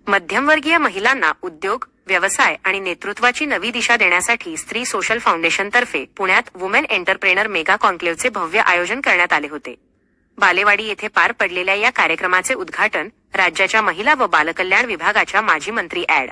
मध्यमवर्गीय महिलांना उद्योग, व्यवसाय आणि नेतृत्वाची नवी दिशा देण्यासाठी स्त्री सोशल फाउंडेशनतर्फे पुण्यात वुमेन एंटरप्रेनर मेगा कॉन्क्लेव्हचे भव्य आयोजन करण्यात आले होते. बालेवाडी येथे पार पडलेल्या या कार्यक्रमाचे उद्घाटन राज्याच्या महिला व बालकल्याण विभागाच्या माजी मंत्री ॲड.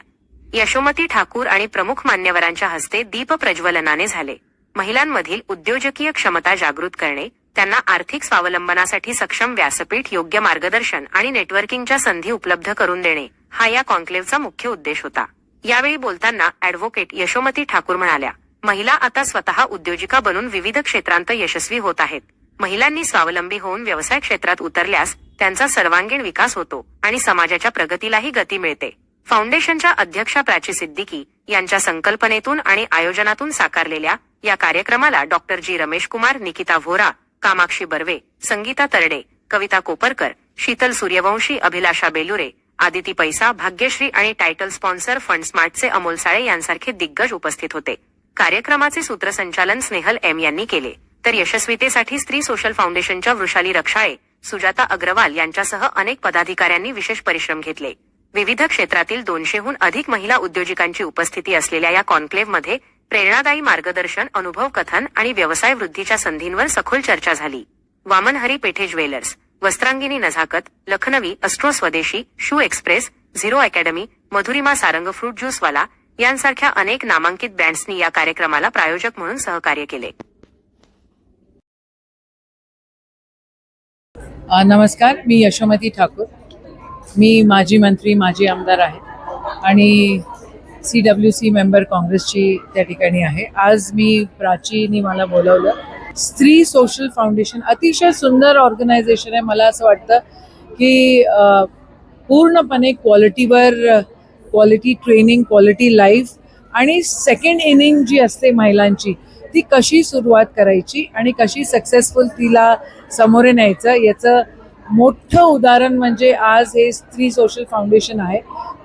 यशोमती ठाकूर आणि प्रमुख मान्यवरांच्या हस्ते दीप प्रज्वलनाने झाले. महिलांमधील उद्योजकीय क्षमता जागृत करणे, त्यांना आर्थिक स्वावलंबनासाठी सक्षम व्यासपीठ, योग्य मार्गदर्शन आणि नेटवर्किंगच्या संधी उपलब्ध करून देणे हा या कॉन्क्लेव्हचा मुख्य उद्देश होता. यावेळी बोलताना ॲडव्होकेट यशोमती ठाकूर म्हणाल्या, महिला आता स्वतः उद्योजिका बनून विविध क्षेत्रांत यशस्वी होत आहेत. महिलांनी स्वावलंबी होऊन व्यवसाय क्षेत्रात उतरल्यास त्यांचा सर्वांगीण विकास होतो आणि समाजाच्या प्रगतीलाही गती मिळते. फाउंडेशनच्या अध्यक्षा प्राची सिद्दीकी यांच्या संकल्पनेतून आणि आयोजनातून साकारलेल्या या कार्यक्रमाला डॉक्टर जी रमेश कुमार, निकिता व्होरा, कामाक्षी बर्वे, संगीता तरडे, कविता कोपरकर, शीतल सूर्यवंशी, अभिलाषा बेलुरे, आदिती पैसा, भाग्यश्री आणि टायटल स्पॉन्सर फंड स्मार्टचे अमोल साळे यांसारखे दिग्गज उपस्थित होते. कार्यक्रमाचे सूत्रसंचालन स्नेहल एम यांनी केले, तर यशस्वीतेसाठी स्त्री सोशल फाउंडेशनच्या वृषाली रक्षाळे, सुजाता अग्रवाल यांच्यासह अनेक पदाधिकाऱ्यांनी विशेष परिश्रम घेतले. विविध क्षेत्रातील 200हून अधिक महिला उद्योजिकांची उपस्थिती असलेल्या या कॉन्क्लेव्हमध्ये प्रेरणादायी मार्गदर्शन, अनुभव कथन आणि व्यवसाय वृद्धीच्या संधींवर सखोल चर्चा झाली. वामनहरी पेठे ज्वेलर्स, वस्त्रांगिनी नझाकत, लखनवी, अस्ट्रो स्वदेशी, शू एक्सप्रेस, झिरो अकॅडमी, मधुरिमा सारंग, फ्रूट ज्यूसवाला यांसारख्या अनेक नामांकित ब्रँड्सनी या कार्यक्रमाला प्रायोजक म्हणून सहकार्य केले. नमस्कार, मी यशोमती ठाकूर. मी माजी मंत्री, माजी आमदार आहे आणि CWC मेंबर काँग्रेसची त्या ठिकाणी आहे. आज मी प्राचीने मला बोलवलं. स्त्री सोशल फाउंडेशन अतिशय सुंदर ऑर्गनायझेशन आहे. मला असं वाटतं की पूर्णपणे क्वालिटी ट्रेनिंग, क्वालिटी लाईफ आणि सेकंड इनिंग जी असते महिलांची, ती कशी सुरुवात करायची आणि कशी सक्सेसफुल तिला समोरे न्यायचं, याचं मोठं उदाहरण म्हणजे आज हे स्त्री सोशल फाउंडेशन आहे.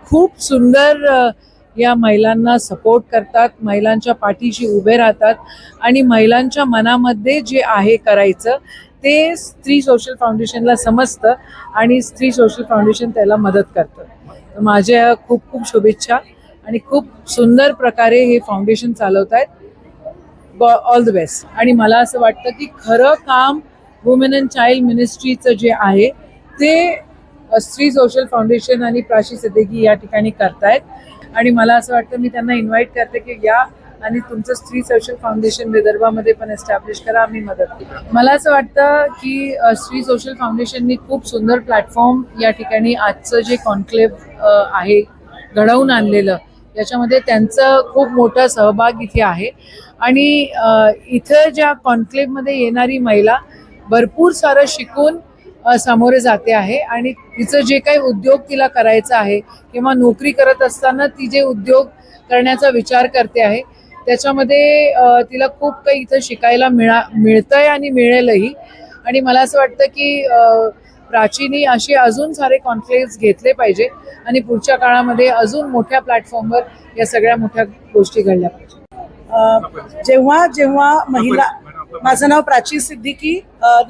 खूप सुंदर या महिलांना सपोर्ट करतात, महिलांच्या पाठीशी उभे राहतात आणि महिलांच्या मनामध्ये जे आहे करायचं ते स्त्री सोशल फाउंडेशनला समजतं आणि स्त्री सोशल फाउंडेशन त्याला मदत करतं. माझ्या खूप खूप शुभेच्छा आणि खूप सुंदर प्रकारे हे फाउंडेशन चालवत आहेत. All the best. आणि मला असं वाटतं की खरं काम वुमेन अँड चाइल्ड मिनिस्ट्रीचं जे आहे ते स्त्री सोशल फाउंडेशन आणि प्राची सिद्दीकी या ठिकाणी करतायत आणि मला असं वाटतं मी त्यांना इन्व्हाइट करते की या आणि तुमचं स्त्री सोशल फाउंडेशन विदर्भामध्ये पण एस्टॅब्लिश करा, आम्ही मदत करू. मला असं वाटतं की स्त्री सोशल फाउंडेशननी खूप सुंदर प्लॅटफॉर्म या ठिकाणी आजचं जे कॉन्क्लेव्ह आहे घडवून आणलेलं, याच्यामध्ये त्यांचं खूप मोठा सहभाग इथे आहे आणि इथं ज्या कॉन्क्लेव्हमध्ये येणारी महिला भरपूर सारं शिकून सामोरे जाते आहे आणि तिचं जे काही उद्योग तिला करायचा आहे किंवा नोकरी करत असताना ती जे उद्योग करण्याचा विचार करते आहे त्याच्यामध्ये तिला खूप काही इथं शिकायला मिळतंय आणि मिळेलही. आणि मला असं वाटतं की प्राचीनी असे अजून सारे कॉन्क्लेव्हज घेतले पाहिजे आणि पुढच्या काळामध्ये अजून मोठ्या प्लॅटफॉर्मवर या सगळ्या मोठ्या गोष्टी घडल्या पाहिजे. जेव्हा जेव्हा महिला, माझं नाव प्राची सिद्दीकी,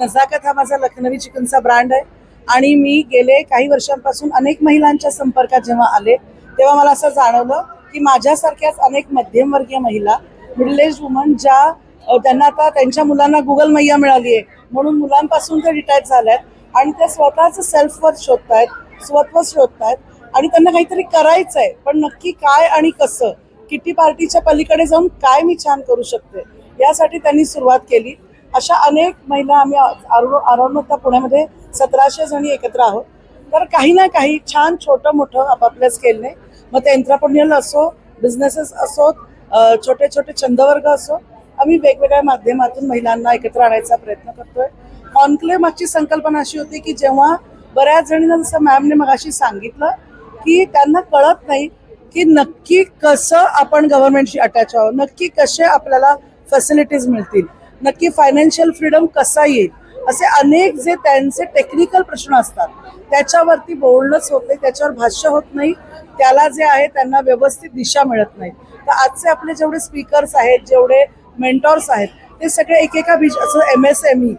नजाकत हा माझा लखनवी चिकनचा ब्रँड आहे आणि मी गेले काही वर्षांपासून अनेक महिलांच्या संपर्कात जेव्हा आले तेव्हा मला असं जाणवलं की माझ्यासारख्याच अनेक मध्यमवर्गीय महिला, मिडल एज वुमन, ज्या त्यांना आता त्यांच्या मुलांना गुगल मैया मिळाली आहे म्हणून मुलांपासून ते रिटायर झाल्यात आणि ते स्वतःचं सेल्फ वर्थ शोधतायत, स्वत्व शोधतायत आणि त्यांना काहीतरी करायचं आहे, पण नक्की काय आणि कसं, किटी पार्टीच्या पलीकडे जाऊन काय मी छान करू शकते, यासाठी त्यांनी सुरुवात केली. अशा अनेक महिला आम्ही अराउंड आता पुण्यामध्ये 1700 जणी एकत्र आहोत. तर काही ना काही छान छोटं मोठं आपापल्या स्केलने, मग ते एंटरप्रेन्युअल असो, बिझनेसेस असोत, छोटे छोटे छंदवर्ग असो, आम्ही वेगवेगळ्या माध्यमातून महिलांना एकत्र आणायचा प्रयत्न करतोय. कॉन्क्लेव्ह मागची संकल्पना अशी होती की जेव्हा बऱ्याच जणींना, जसं मॅमने मगाशी सांगितलं, की त्यांना कळत नाही की नक्की कसं आपण गव्हर्नमेंटशी अटॅच आहोत, नक्की कसे आपल्याला फॅसिलिटीज मिळतील, नक्की फायनान्शियल फ्रीडम कसा येईल, असे अनेक जे त्यांचे टेक्निकल प्रश्न असतात त्याच्यावरती बोलणंच होत नाही, त्याच्यावर भाष्य होत नाही, त्याला जे आहे त्यांना व्यवस्थित दिशा मिळत नाही. तर आजचे आपले जेवढे स्पीकर्स आहेत, जेवढे मेंटॉर्स आहेत, ते सगळे एकेका असं MSME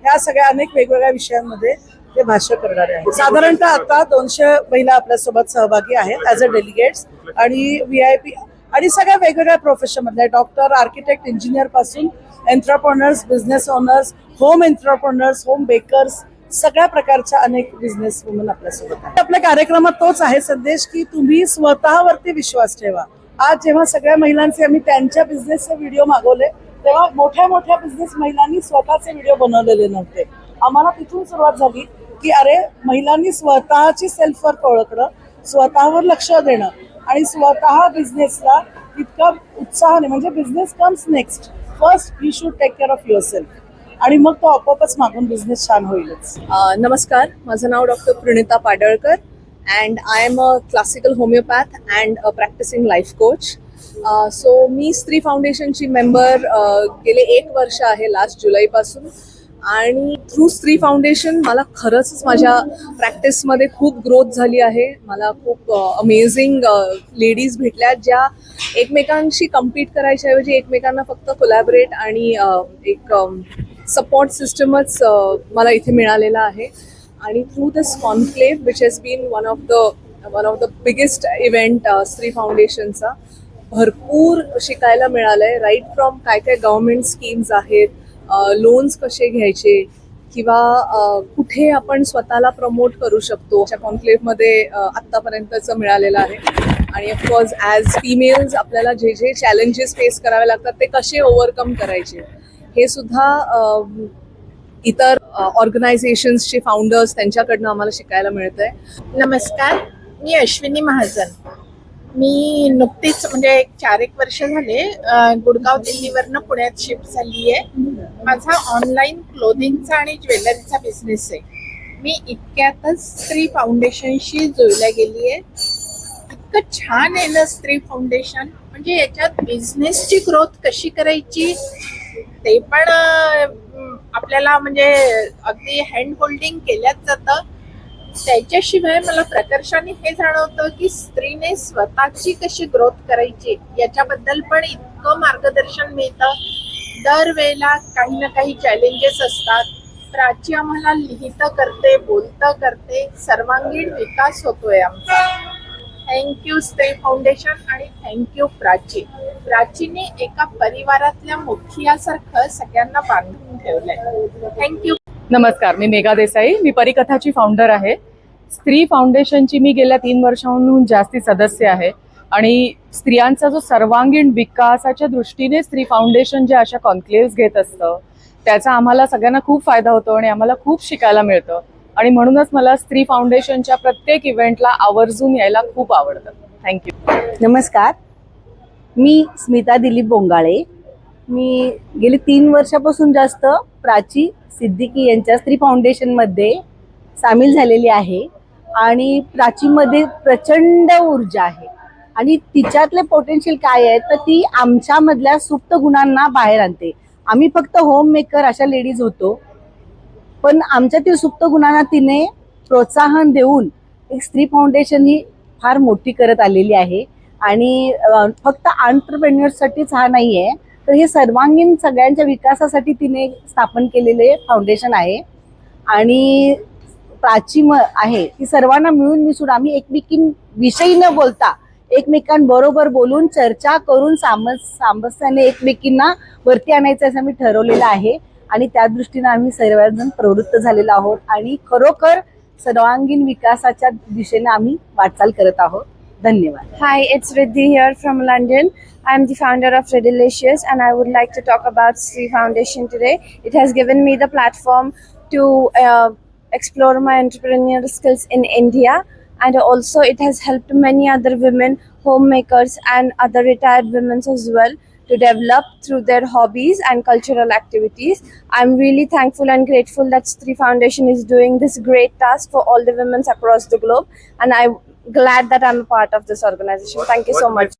ह्या सगळ्या अनेक वेगवेगळ्या विषयांमध्ये ते भाष्य करणारे आहेत. साधारणतः आता 200 महिला आपल्यासोबत सहभागी आहेत ॲज अ डेलिगेट्स आणि VIP आणि सगळ्या वेगवेगळ्या प्रोफेशन मधल्या डॉक्टर, आर्किटेक्ट, इंजिनियर पासून entrepreneurs, business owners, home entrepreneurs, home bakers, सगळ्या प्रकारच्या अनेक बिझनेस वुमन आपल्यासोबत आहेत. आपल्या कार्यक्रमात तोच आहे संदेश की तुम्ही स्वतःवरती विश्वास ठेवा. आज जेव्हा सगळ्या महिलांचे आम्ही त्यांच्या बिझनेसचे व्हिडिओ मागवले तेव्हा मोठ्या मोठ्या बिझनेस महिलांनी स्वतःचे व्हिडिओ बनवलेले नव्हते. आम्हाला तिथून सुरुवात झाली की अरे महिलांनी स्वतःची सेल्फ वर्थ ओळखणं, स्वतःवर लक्ष देणं आणि स्वतः बिझनेसला इतका उत्साहाने, म्हणजे business comes next, first you should take care of your self आणि मग तो आपोआपच मागून बिझनेस छान होईलच. नमस्कार, माझं नाव doctor Pranita Padalkar and I am a classical homeopath and a practicing life coach. So मी स्त्री फाउंडेशनची मेंबर गेले 1 वर्ष आहे, लास्ट जुलैपासून. आणि थ्रू स्त्री फाउंडेशन मला खरंच माझ्या प्रॅक्टिसमध्ये खूप ग्रोथ झाली आहे. मला खूप अमेझिंग लेडीज भेटल्या ज्या एकमेकांशी कम्पीट करायच्या ऐवजी एकमेकांना फक्त कोलॅबरेट आणि एक सपोर्ट सिस्टमच मला इथे मिळालेला आहे. आणि through this conclave which has been one of the biggest event Stree फाउंडेशनचा, भरपूर शिकायला मिळालं आहे. राईट फ्रॉम काय काय गव्हर्नमेंट स्कीम्स आहेत, लोन्स कसे घ्यायचे किंवा कुठे आपण स्वतःला प्रमोट करू शकतो, अशा कॉन्क्लेव्हमध्ये आत्तापर्यंतचं मिळालेलं आहे. आणि ऑफकोर्स ॲज फिमेल्स आपल्याला जे जे चॅलेंजेस फेस करावे लागतात ते कसे ओव्हरकम करायचे हे सुद्धा इतर ऑर्गनायझेशन्सचे फाउंडर्स त्यांच्याकडनं आम्हाला शिकायला मिळतंय. नमस्कार, मी अश्विनी महाजन. मी नुकतीच म्हणजे 4-1 वर्ष झाले गुडगाव दिल्लीवरनं पुण्यात शिफ्ट झाली आहे. माझा ऑनलाईन क्लोथिंगचा आणि ज्वेलरीचा बिझनेस आहे. मी इतक्यातच स्त्री फाउंडेशनशी जोडल्या गेली आहे. इतकं छान आहे ना स्त्री फाउंडेशन, म्हणजे याच्यात बिझनेसची ग्रोथ कशी करायची ते पण आपल्याला म्हणजे अगदी हँड होल्डिंग केल्याच जातं. त्याच्याशिवाय मला प्रकर्षाने हे जाणवतं की स्त्रीने स्वतःची कशी ग्रोथ करायची याच्याबद्दल पण इतकं मार्गदर्शन मिळतं. दरवेळेला काही ना काही चॅलेंजेस असतात. प्राची आम्हाला लिहितं करते, बोलतं करते, सर्वांगीण विकास होतोय आमचा. थँक्यू स्त्री फाउंडेशन आणि थँक्यू प्राची. प्राचीने एका परिवारातल्या मुखियासारखं सगळ्यांना बांधून ठेवलंय. थँक्यू. नमस्कार, मी मेघा देसाई. मी परिकथाची फाउंडर आहे. स्त्री फाउंडेशनची मी गेल्या 3 वर्षांहून जास्ती सदस्य आहे. आणि स्त्रियांचा जो सर्वांगीण विकासाच्या दृष्टीने स्त्री फाउंडेशन जे अशा कॉन्क्लेव्स घेत असतं त्याचा आम्हाला सगळ्यांना खूप फायदा होतो आणि आम्हाला खूप शिकायला मिळतं. आणि म्हणूनच मला स्त्री फाउंडेशनच्या प्रत्येक इव्हेंटला आवर्जून यायला खूप आवडतं. थँक्यू. नमस्कार, मी स्मिता दिलीप बोंगाळे. मी गेली 3 वर्षापासून जास्त प्राची सिद्दीकी यांच्या स्त्री फाउंडेशनमध्ये सामील झालेली आहे. आणि प्राचीमध्ये प्रचंड ऊर्जा आहे आणि तिच्यातले पोटेन्शियल काय आहे तर ती आमच्यामधल्या सुप्त गुणांना बाहेर आणते. आम्ही फक्त होम मेकर अशा लेडीज होतो, पण आमच्यातील सुप्त गुणांना तिने प्रोत्साहन देऊन एक स्त्री फाउंडेशन ही फार मोठी करत आलेली आहे. आणि फक्त एंटरप्रेन्युअर्ससाठीच हा नाही आहे, तर हे सर्वांगीण सगळ्यांच्या विकासासाठी तिने स्थापन केलेले फाउंडेशन आहे. आणि प्राची आहे ती सर्वांना मिळून मिसळून आम्ही एकमेकींविषयी न बोलता एकमेकांबरोबर बोलून चर्चा करून सामंजस्याने एकमेकींना वरती आणायचं असं आम्ही ठरवलेलं आहे. आणि त्या दृष्टीने आम्ही सर्वजण प्रवृत्त झालेलो आहोत आणि खरोखर सर्वांगीण विकासाच्या दिशेने आम्ही वाटचाल करत आहोत. धन्यवाद. Hi, it's Riddhi here from London. I'm the founder of Riddilicious and I would like to talk about Sri Foundation today. It has given me the platform to explore my entrepreneurial skills in India, and also it has helped many other women, homemakers and other retired women as well to develop through their hobbies and cultural activities. I'm really thankful and grateful that Sri Foundation is doing this great task for all the women across the globe, and I'm glad that I'm a part of this organization. Thank you so much.